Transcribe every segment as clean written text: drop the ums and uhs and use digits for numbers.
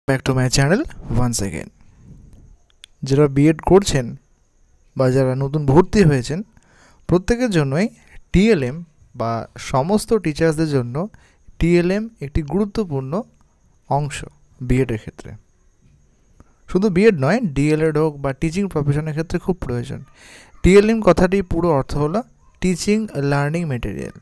Back to my channel once again. যারা B Ed করছেন বা যারা নতুন ভর্তি হয়েছেন প্রত্যেকের জন্যই টিএলএম বা সমস্ত টিচার্সদের জন্য টিএলএম একটি গুরুত্বপূর্ণ অংশ বিএডের ক্ষেত্রে। শুধু বিএড নয়, ডিএলএড হোক বা টিচিং প্রফেশনের ক্ষেত্রে খুব প্রয়োজন। টিএলএম কথাটির পুরো অর্থ হলো টিচিং লার্নিং মেটেরিয়াল।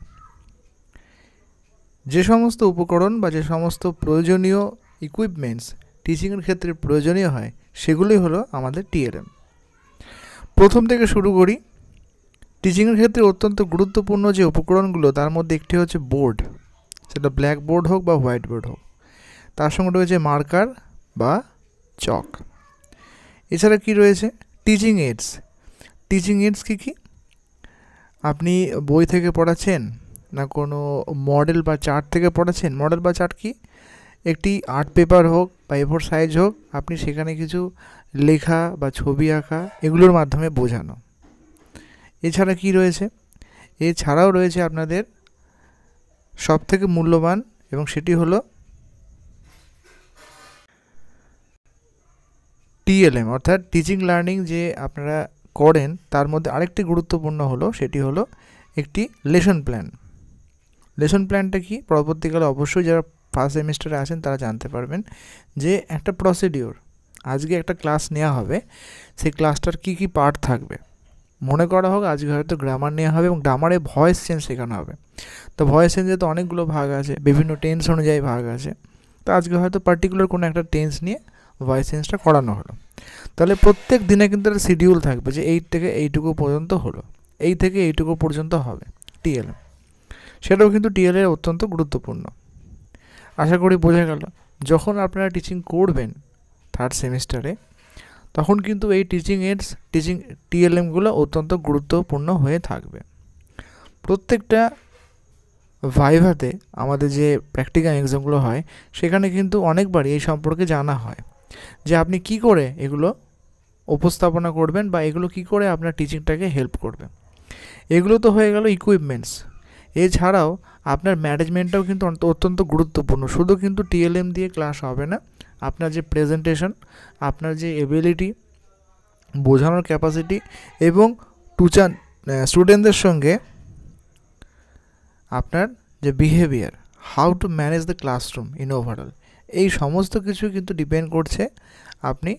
যে সমস্ত উপকরণ বা যে সমস্ত প্রয়োজনীয় ইকুইপমেন্টস টিচিংয়ের ক্ষেত্রে প্রয়োজনীয় হয় সেগুলোই হলো আমাদের টিএলএম। প্রথম থেকে শুরু করি। টিচিংয়ের ক্ষেত্রে অত্যন্ত গুরুত্বপূর্ণ যে উপকরণগুলো তার মধ্যে একটি হচ্ছে বোর্ড, সেটা ব্ল্যাক বোর্ড হোক বা হোয়াইট বোর্ড হোক। তার সঙ্গে রয়েছে মার্কার বা চক। এছাড়া কি রয়েছে? Teaching AIDS. টিচিং এইডস কী? আপনি বই থেকে পড়াচ্ছেন না কোনো মডেল বা চার্ট থেকে পড়াচ্ছেন? মডেল বা চার্ট কি? একটি আর্ট পেপার হোক বা এ4 সাইজ হোক, আপনি সেখানে কিছু লেখা বা ছবি আঁকা এগুলোর মাধ্যমে বোঝানো। এছাড়া কি রয়েছে? এছাড়াও রয়েছে আপনাদের সবথেকে মূল্যবান, এবং সেটি হলো টিএলএম অর্থাৎ টিচিং লার্নিং যে আপনারা করেন তার মধ্যে আরেকটি গুরুত্বপূর্ণ হলো সেটি হলো একটি লেসন প্ল্যান। লেসন প্ল্যানটা কি? পরবর্তীকালে অবশ্যই যারা ফার্স্ট সেমিস্টারে আছেন তারা জানতে পারবেন যে একটা প্রসিডিওর, আজকে একটা ক্লাস নেওয়া হবে, সেই ক্লাসটার কী কী পার্ট থাকবে। মনে করা হোক আজকে হয়তো গ্রামার নেওয়া হবে এবং গ্রামারে ভয়েস চেঞ্জ শেখানো হবে। তো ভয়েস চেঞ্জে তো অনেকগুলো ভাগ আছে, বিভিন্ন টেন্স অনুযায়ী ভাগ আছে। তো আজকে হয়তো পার্টিকুলার কোনো একটা টেন্স নিয়ে ভয়েস চেঞ্জটা করানো হলো। তাহলে প্রত্যেক দিনে কিন্তু একটা শিডিউল থাকবে যে এই থেকে এইটুকু পর্যন্ত হলো, এই থেকে এইটুকু পর্যন্ত হবে টিএলএম। সেটাও কিন্তু টিএলএম অত্যন্ত গুরুত্বপূর্ণ। আশা করি বোঝা গেল। যখন আপনারা টিচিং করবেন থার্ড সেমিস্টারে তখন কিন্তু এই টিচিং এইডস, টিচিং টিএলএমগুলো অত্যন্ত গুরুত্বপূর্ণ হয়ে থাকবে। প্রত্যেকটা ভাইভাতে আমাদের যে প্র্যাকটিক্যাল এক্সামগুলো হয় সেখানে কিন্তু অনেকবারই এই সম্পর্কে জানা হয় যে আপনি কি করে এগুলো উপস্থাপনা করবেন বা এগুলো কি করে আপনার টিচিংটাকে হেল্প করবে। এগুলো তো হয়ে গেল ইকুইপমেন্টস। এছাড়াও আপনার ম্যানেজমেন্টটাও কিন্তু অত্যন্ত গুরুত্বপূর্ণ। শুধু কিন্তু টিএলএম দিয়ে ক্লাস হবে না, আপনার যে প্রেজেন্টেশন, আপনার যে এবিলিটি, বোঝানোর ক্যাপাসিটি এবং স্টুডেন্টদের সঙ্গে আপনার যে behaviour, how to manage the classroom in overall, এই সমস্ত কিছু কিন্তু ডিপেন্ড করছে আপনি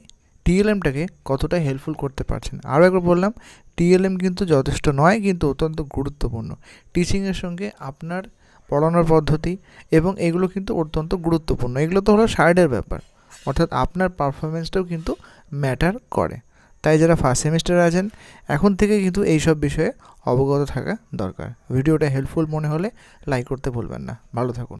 টিএলএমটাকে কতটা হেল্পফুল করতে পারছেন। আরও একবার বললাম, টিএলএম কিন্তু যথেষ্ট নয়, কিন্তু অত্যন্ত গুরুত্বপূর্ণ। টিচিংয়ের সঙ্গে আপনার পড়ানোর পদ্ধতি এবং এগুলো কিন্তু অত্যন্ত গুরুত্বপূর্ণ। এগুলো তো হলো সাইডের ব্যাপার, অর্থাৎ আপনার পারফরমেন্সটাও কিন্তু ম্যাটার করে। তাই যারা ফার্স্ট সেমিস্টারে আছেন এখন থেকে কিন্তু এইসব বিষয়ে অবগত থাকা দরকার। ভিডিওটা হেল্পফুল মনে হলে লাইক করতে ভুলবেন না। ভালো থাকুন।